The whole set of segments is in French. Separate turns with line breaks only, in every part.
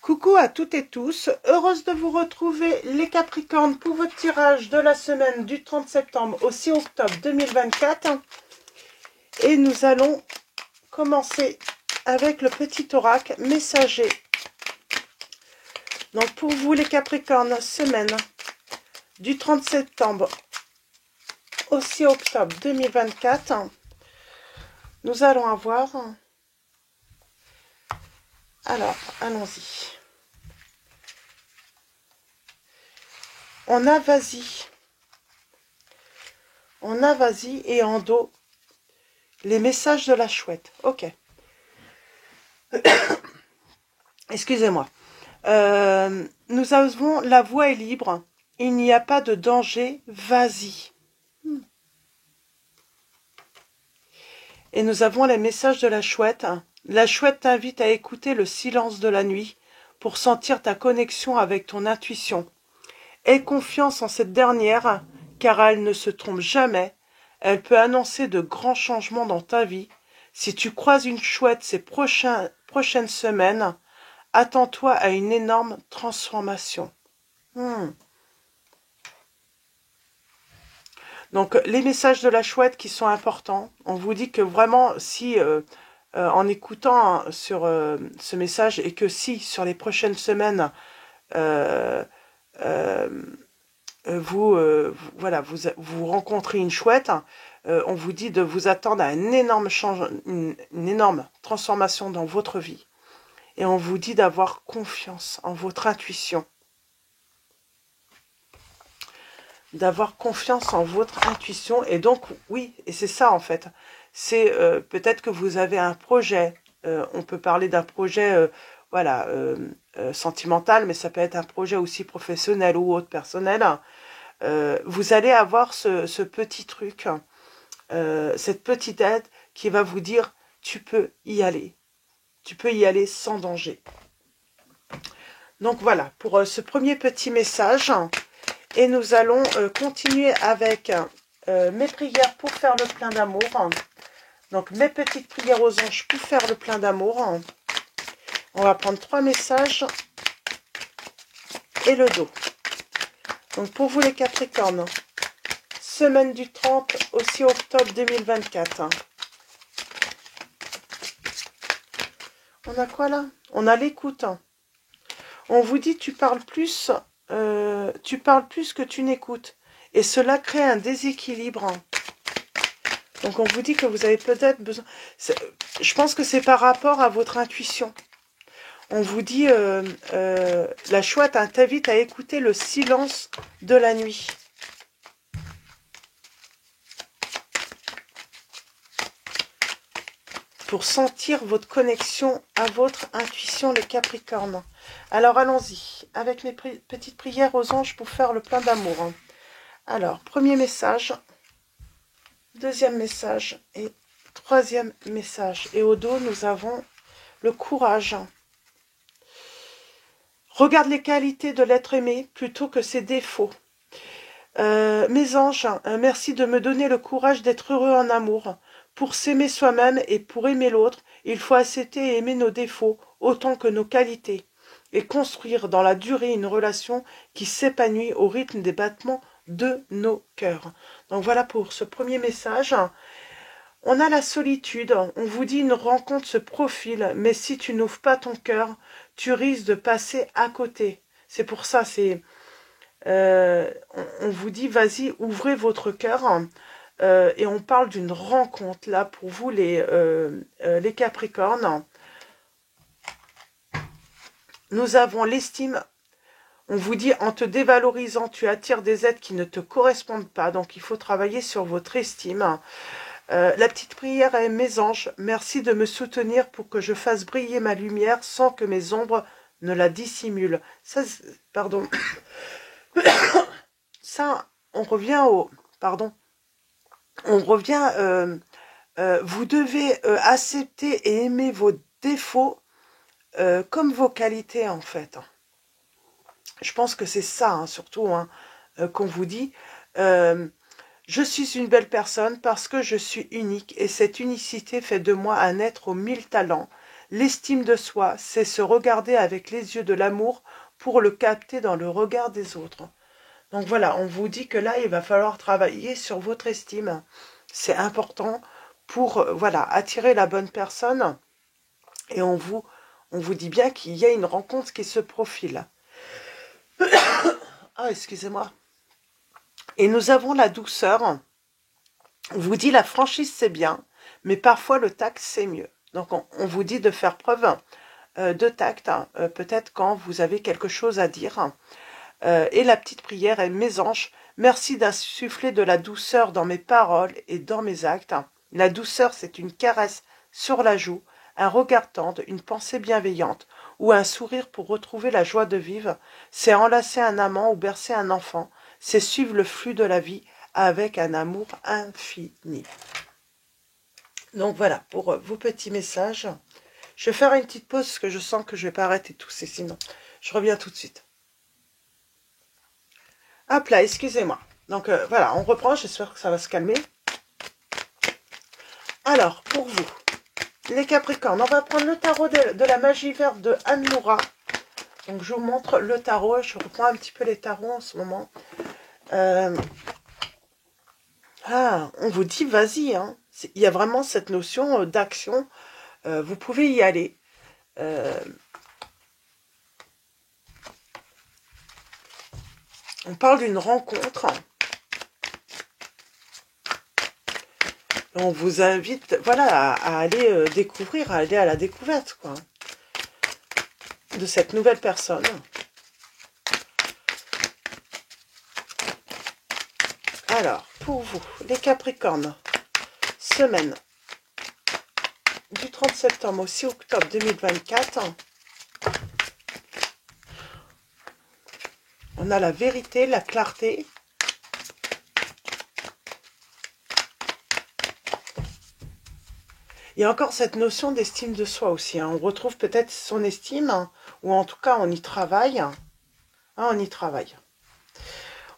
Coucou à toutes et tous, heureuse de vous retrouver les Capricornes pour votre tirage de la semaine du 30 septembre au 6 octobre 2024. Et nous allons commencer avec le petit oracle messager. Donc pour vous les Capricornes, semaine du 30 septembre au 6 octobre 2024, nous allons avoir... Alors, allons-y. On a vas-y. On a vas-y et en dos, les messages de la chouette. Ok. Excusez-moi. Nous avons la voie est libre. Il n'y a pas de danger. Vas-y. Et nous avons les messages de la chouette. La chouette t'invite à écouter le silence de la nuit pour sentir ta connexion avec ton intuition. Aie confiance en cette dernière, car elle ne se trompe jamais. Elle peut annoncer de grands changements dans ta vie. Si tu croises une chouette ces prochaines semaines, attends-toi à une énorme transformation. Donc, les messages de la chouette qui sont importants. On vous dit que vraiment, si en écoutant sur ce message, et que si sur les prochaines semaines, vous rencontrez une chouette, on vous dit de vous attendre à une énorme transformation dans votre vie. Et on vous dit d'avoir confiance en votre intuition. D'avoir confiance en votre intuition. Et donc, oui, et c'est ça en fait. C'est peut-être que vous avez un projet. On peut parler d'un projet sentimental, mais ça peut être un projet aussi professionnel ou autre personnel. Vous allez avoir ce petit truc, cette petite aide qui va vous dire tu peux y aller. Tu peux y aller sans danger. Donc voilà, pour ce premier petit message. Et nous allons continuer avec mes prières pour faire le plein d'amour. Donc mes petites prières aux anges pour faire le plein d'amour. On va prendre 3 messages et le dos. Donc pour vous les Capricornes, semaine du 30 au 6 octobre 2024. On a quoi là? On a l'écoute. On vous dit tu parles plus que tu n'écoutes. Et cela crée un déséquilibre. Donc on vous dit que vous avez peut-être besoin... Je pense que c'est par rapport à votre intuition. On vous dit, la chouette t'invite à écouter le silence de la nuit. Pour sentir votre connexion à votre intuition, les Capricornes. Alors allons-y, avec mes petites prières aux anges pour faire le plein d'amour. Alors, premier message, deuxième message et troisième message. Et au dos, nous avons le courage. Regarde les qualités de l'être aimé plutôt que ses défauts. Mes anges, merci de me donner le courage d'être heureux en amour. Pour s'aimer soi-même et pour aimer l'autre, il faut accepter et aimer nos défauts autant que nos qualités et construire dans la durée une relation qui s'épanouit au rythme des battements de nos cœurs. Donc voilà pour ce premier message. On a la solitude. On vous dit une rencontre se profile, mais si tu n'ouvres pas ton cœur, tu risques de passer à côté. C'est pour ça, on vous dit, vas-y, ouvrez votre cœur. Et on parle d'une rencontre, là, pour vous, les Capricornes. Nous avons l'estime. On vous dit, en te dévalorisant, tu attires des êtres qui ne te correspondent pas. Donc, il faut travailler sur votre estime. La petite prière est, mes anges, merci de me soutenir pour que je fasse briller ma lumière sans que mes ombres ne la dissimulent. Ça, pardon. Ça, on revient au... Pardon. On revient... vous devez accepter et aimer vos défauts comme vos qualités, en fait. Je pense que c'est ça, hein, surtout, hein, qu'on vous dit. Je suis une belle personne parce que je suis unique et cette unicité fait de moi un être aux 1000 talents. L'estime de soi, c'est se regarder avec les yeux de l'amour pour le capter dans le regard des autres. Donc voilà, on vous dit que là, il va falloir travailler sur votre estime. C'est important pour voilà, attirer la bonne personne. Et on vous dit bien qu'il y a une rencontre qui se profile. Ah, excusez-moi. Et nous avons la douceur. On vous dit la franchise, c'est bien, mais parfois le tact, c'est mieux. Donc on vous dit de faire preuve de tact, peut-être quand vous avez quelque chose à dire. Et la petite prière est: mes anges, merci d'insuffler de la douceur dans mes paroles et dans mes actes. La douceur, c'est une caresse sur la joue, un regard tendre, une pensée bienveillante ou un sourire pour retrouver la joie de vivre. C'est enlacer un amant ou bercer un enfant. C'est suivre le flux de la vie avec un amour infini. Donc voilà, pour vos petits messages. Je vais faire une petite pause parce que je sens que je ne vais pas arrêter de tousser sinon. Je reviens tout de suite. Hop là, excusez-moi. Donc voilà, on reprend, j'espère que ça va se calmer. Alors, pour vous, les Capricornes, on va prendre le tarot de la magie verte de Anne Moura. Donc je vous montre le tarot, je reprends un petit peu les tarots en ce moment. On vous dit vas-y, hein. Il y a vraiment cette notion d'action, vous pouvez y aller. On parle d'une rencontre. On vous invite, voilà, à aller découvrir, à aller à la découverte, quoi, de cette nouvelle personne. Alors, pour vous, les Capricornes, semaine du 30 septembre au 6 octobre 2024, on a la vérité, la clarté. Il y a encore cette notion d'estime de soi aussi. Hein. On retrouve peut-être son estime, hein, ou en tout cas on y travaille. Hein, on y travaille.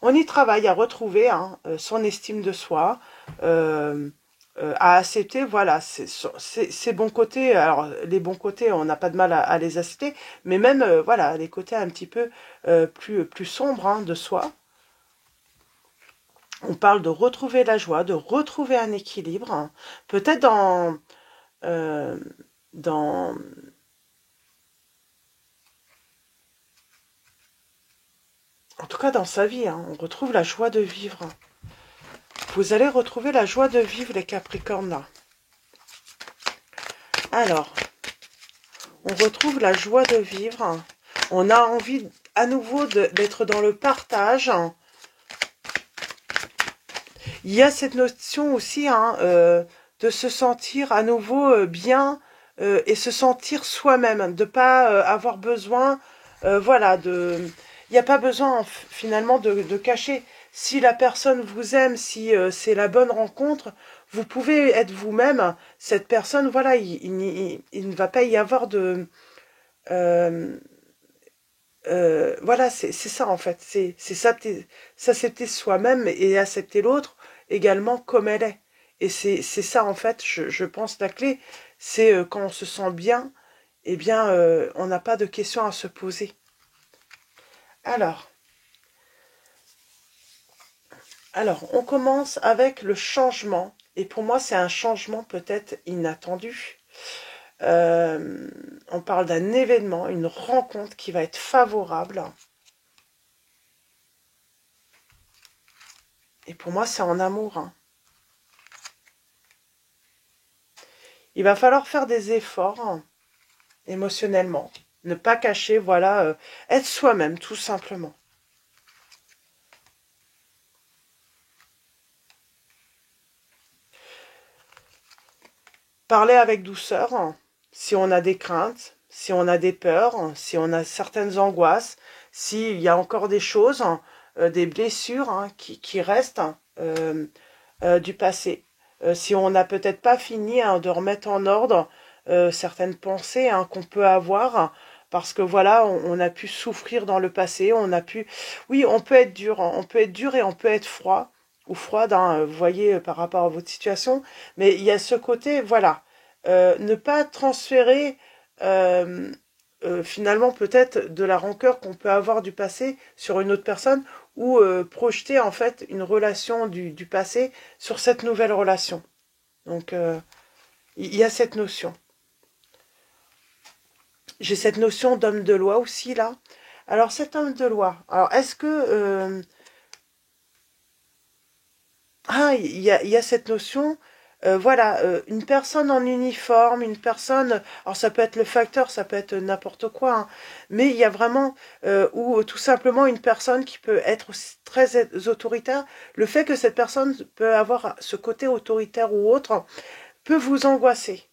On y travaille à retrouver son estime de soi, à accepter, voilà, ses bons côtés. Alors, les bons côtés, on n'a pas de mal à les accepter, mais même, voilà, les côtés un petit peu plus sombres hein, de soi. On parle de retrouver la joie, de retrouver un équilibre, hein, peut-être en tout cas dans sa vie, hein, on retrouve la joie de vivre. Vous allez retrouver la joie de vivre, les Capricornes, là. Alors, on retrouve la joie de vivre. On a envie à nouveau d'être dans le partage. Il y a cette notion aussi de se sentir à nouveau bien et se sentir soi-même, de ne pas avoir besoin, voilà, il n'y a pas besoin finalement de cacher. Si la personne vous aime, si c'est la bonne rencontre, vous pouvez être vous-même. Cette personne, voilà, il ne va pas y avoir de... voilà, c'est ça en fait. C'est s'accepter soi-même et accepter l'autre également comme elle est. Et c'est ça en fait, je pense, la clé. C'est quand on se sent bien, eh bien, on n'a pas de questions à se poser. Alors, on commence avec le changement. Et pour moi, c'est un changement peut-être inattendu. On parle d'un événement, une rencontre qui va être favorable. Et pour moi, c'est en amour. Hein. Il va falloir faire des efforts émotionnellement. Ne pas cacher, voilà, être soi-même, tout simplement. Parler avec douceur, si on a des craintes, si on a des peurs, si on a certaines angoisses, s'il y a encore des choses, des blessures qui restent du passé. Si on n'a peut-être pas fini de remettre en ordre certaines pensées qu'on peut avoir, parce que voilà, on a pu souffrir dans le passé, on a pu... Oui, on peut être dur, on peut être dur et on peut être froid, ou froide, vous voyez, par rapport à votre situation, mais il y a ce côté, voilà, ne pas transférer finalement peut-être de la rancœur qu'on peut avoir du passé sur une autre personne ou projeter en fait une relation du passé sur cette nouvelle relation. Donc il y a cette notion. J'ai cette notion d'homme de loi aussi là. Alors cet homme de loi, alors est-ce que il y a cette notion, voilà, une personne en uniforme, une personne, alors ça peut être le facteur, ça peut être n'importe quoi, hein, mais il y a vraiment, ou tout simplement une personne qui peut être aussi très autoritaire. Le fait que cette personne peut avoir ce côté autoritaire ou autre peut vous angoisser.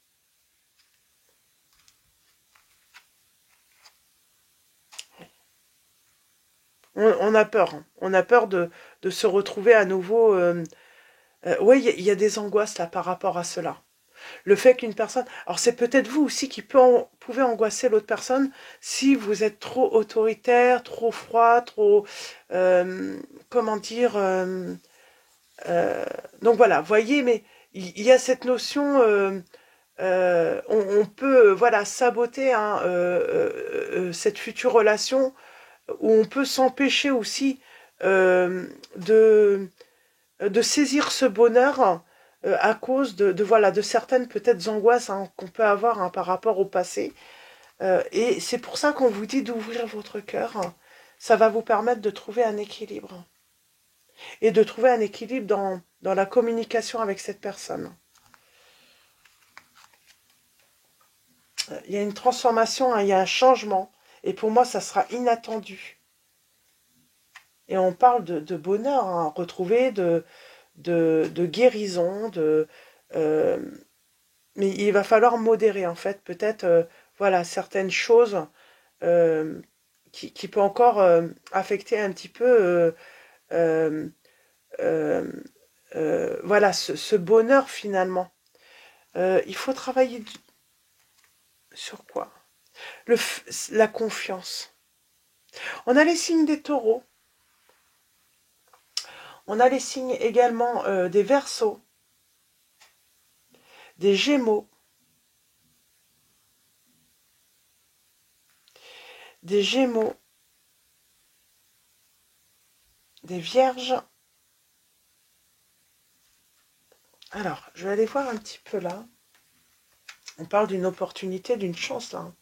On a peur, hein. On a peur de se retrouver à nouveau. Oui, il y a des angoisses là par rapport à cela. Le fait qu'une personne... Alors c'est peut-être vous aussi qui pouvez angoisser l'autre personne si vous êtes trop autoritaire, trop froid, trop... euh, comment dire... euh, donc voilà, voyez, mais il y a cette notion... on peut voilà saboter hein, cette future relation où on peut s'empêcher aussi euh, de de saisir ce bonheur à cause voilà, de certaines peut-être angoisses hein, qu'on peut avoir hein, par rapport au passé. Et c'est pour ça qu'on vous dit d'ouvrir votre cœur. Ça va vous permettre de trouver un équilibre. Et de trouver un équilibre dans la communication avec cette personne. Il y a une transformation, hein, il y a un changement. Et pour moi, ça sera inattendu. Et on parle de bonheur, hein, retrouvé, de guérison, euh, mais il va falloir modérer en fait peut-être voilà certaines choses euh, qui peut encore affecter un petit peu euh, euh, voilà ce bonheur finalement. Il faut travailler sur quoi? La confiance. On a les signes des taureaux, on a les signes également des verseaux, des gémeaux, des gémeaux, des vierges. Alors, je vais aller voir un petit peu là. On parle d'une opportunité, d'une chance là.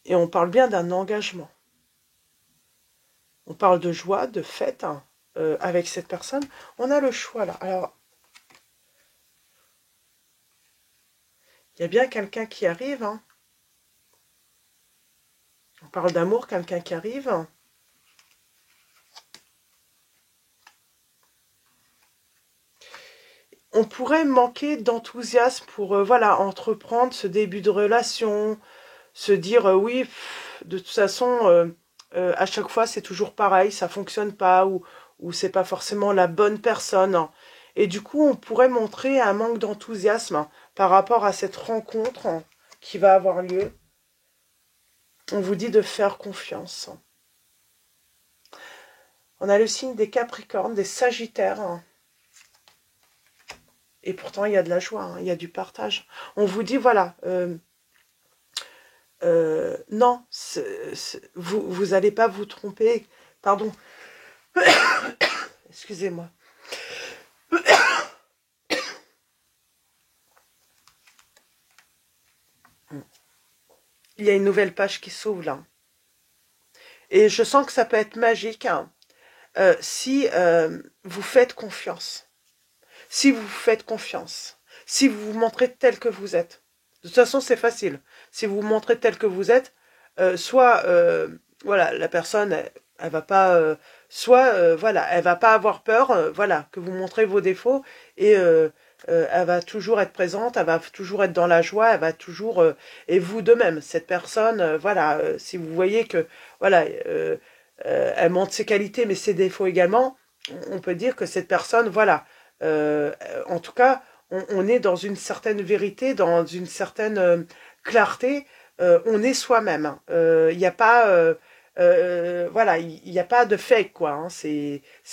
Et on parle bien d'un engagement. On parle de joie, de fête hein, avec cette personne. On a le choix là. Alors, il y a bien quelqu'un qui arrive. Hein. On parle d'amour, quelqu'un qui arrive. On pourrait manquer d'enthousiasme pour voilà entreprendre ce début de relation, se dire oui, de toute façon, à chaque fois c'est toujours pareil, ça fonctionne pas ou c'est pas forcément la bonne personne. Hein. Et du coup, on pourrait montrer un manque d'enthousiasme hein, par rapport à cette rencontre hein, qui va avoir lieu. On vous dit de faire confiance. On a le signe des Capricornes, des Sagittaires. Hein. Et pourtant, il y a de la joie, hein, il y a du partage. On vous dit, voilà, non, vous n'allez pas vous tromper. Pardon. Excusez-moi. Il y a une nouvelle page qui s'ouvre là. Et je sens que ça peut être magique hein, si vous faites confiance. Si vous faites confiance. Si vous vous montrez tel que vous êtes. De toute façon, c'est facile. Si vous vous montrez tel que vous êtes, soit, voilà, la personne, elle va pas, soit, voilà, elle va pas avoir peur, voilà, que vous montrez vos défauts et elle va toujours être présente, elle va toujours être dans la joie, elle va toujours, et vous de même, cette personne, voilà, si vous voyez que, voilà, elle montre ses qualités mais ses défauts également, on peut dire que cette personne, voilà, en tout cas, on est dans une certaine vérité, dans une certaine clarté, on est soi-même. Il n'y a pas, voilà, il n'y a pas de fake quoi. Hein.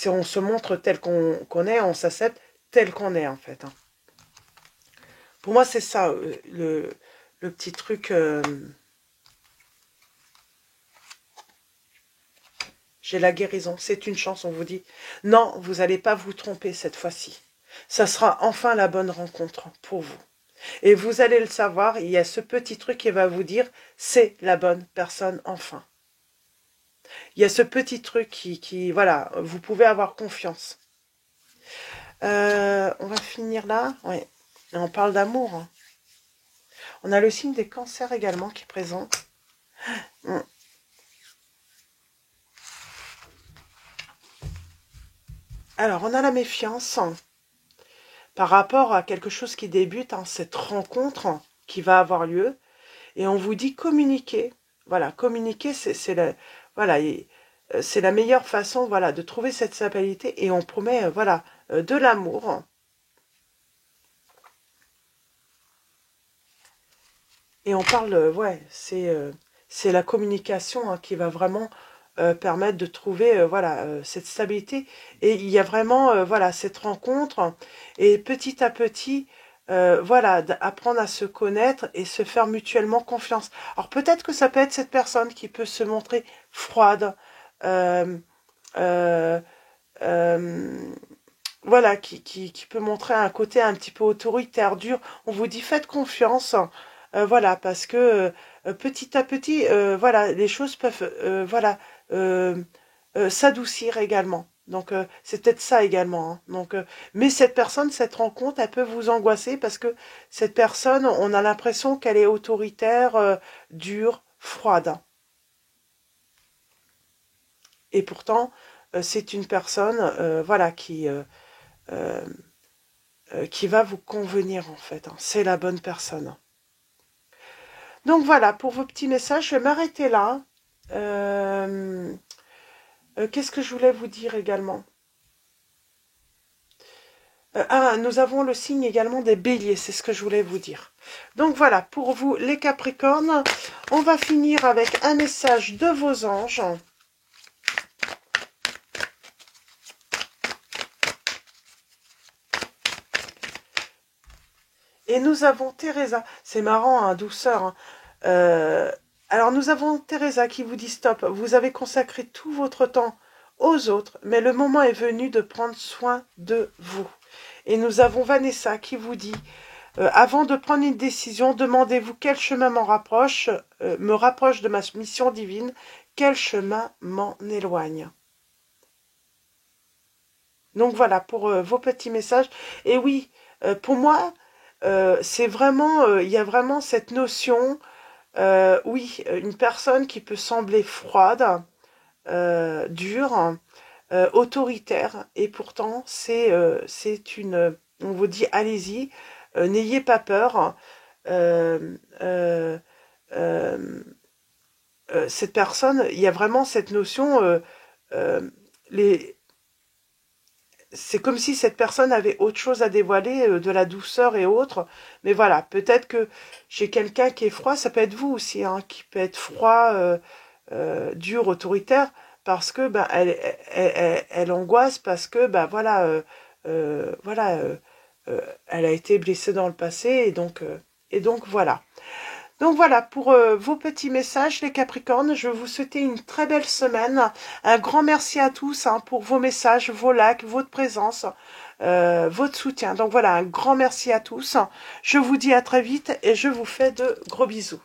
On se montre tel qu'on est, on s'accepte tel qu'on est en fait. Hein. Pour moi, c'est ça le petit truc... j'ai la guérison, c'est une chance, on vous dit. Non, vous n'allez pas vous tromper cette fois-ci. Ça sera enfin la bonne rencontre pour vous. Et vous allez le savoir, il y a ce petit truc qui va vous dire, c'est la bonne personne enfin. Il y a ce petit truc voilà, vous pouvez avoir confiance. On va finir là. Oui. Et on parle d'amour. Hein. On a le signe des cancers également qui est présent. Alors, on a la méfiance par rapport à quelque chose qui débute, hein, cette rencontre qui va avoir lieu. Et on vous dit communiquer. Voilà, communiquer, c'est la, voilà, c'est la meilleure façon, voilà, de trouver cette stabilité. Et on promet, voilà, de l'amour. Et on parle, ouais, c'est la communication hein, qui va vraiment permettre de trouver, voilà, cette stabilité. Et il y a vraiment, voilà, cette rencontre. Et petit à petit, voilà, apprendre à se connaître et se faire mutuellement confiance. Alors peut-être que ça peut être cette personne qui peut se montrer froide, euh, euh, euh, voilà, qui peut montrer un côté un petit peu autoritaire, dur. On vous dit faites confiance, voilà, parce que petit à petit, voilà, les choses peuvent, voilà, euh, s'adoucir également. Donc c'est peut-être ça également. Hein. Donc, mais cette personne, cette rencontre, elle peut vous angoisser parce que cette personne, on a l'impression qu'elle est autoritaire, dure, froide. Et pourtant, c'est une personne, voilà, euh, qui va vous convenir en fait. Hein. C'est la bonne personne. Donc voilà, pour vos petits messages, je vais m'arrêter là. Qu'est-ce que je voulais vous dire également nous avons le signe également des béliers, c'est ce que je voulais vous dire. Donc voilà, pour vous les Capricornes, on va finir avec un message de vos anges. Et nous avons Teresa, c'est marrant, hein, douceur. Hein. Alors nous avons Teresa qui vous dit stop, vous avez consacré tout votre temps aux autres, mais le moment est venu de prendre soin de vous. Et nous avons Vanessa qui vous dit avant de prendre une décision, demandez-vous quel chemin me rapproche de ma mission divine, quel chemin m'en éloigne. Donc voilà pour vos petits messages. Et oui, pour moi, c'est vraiment, il y a vraiment cette notion, oui, une personne qui peut sembler froide, dure, autoritaire, et pourtant c'est on vous dit allez-y, n'ayez pas peur. Euh, euh, euh, cette personne, il y a vraiment cette notion, les c'est comme si cette personne avait autre chose à dévoiler, de la douceur et autres. Mais voilà, peut-être que chez quelqu'un qui est froid, ça peut être vous aussi, hein, qui peut être froid, dur, autoritaire, parce que ben elle angoisse, parce que ben voilà, voilà, elle a été blessée dans le passé, et donc voilà. Donc voilà, pour vos petits messages, les Capricornes, je vais vous souhaiter une très belle semaine. Un grand merci à tous hein, pour vos messages, vos likes, votre présence, votre soutien. Donc voilà, un grand merci à tous. Je vous dis à très vite et je vous fais de gros bisous.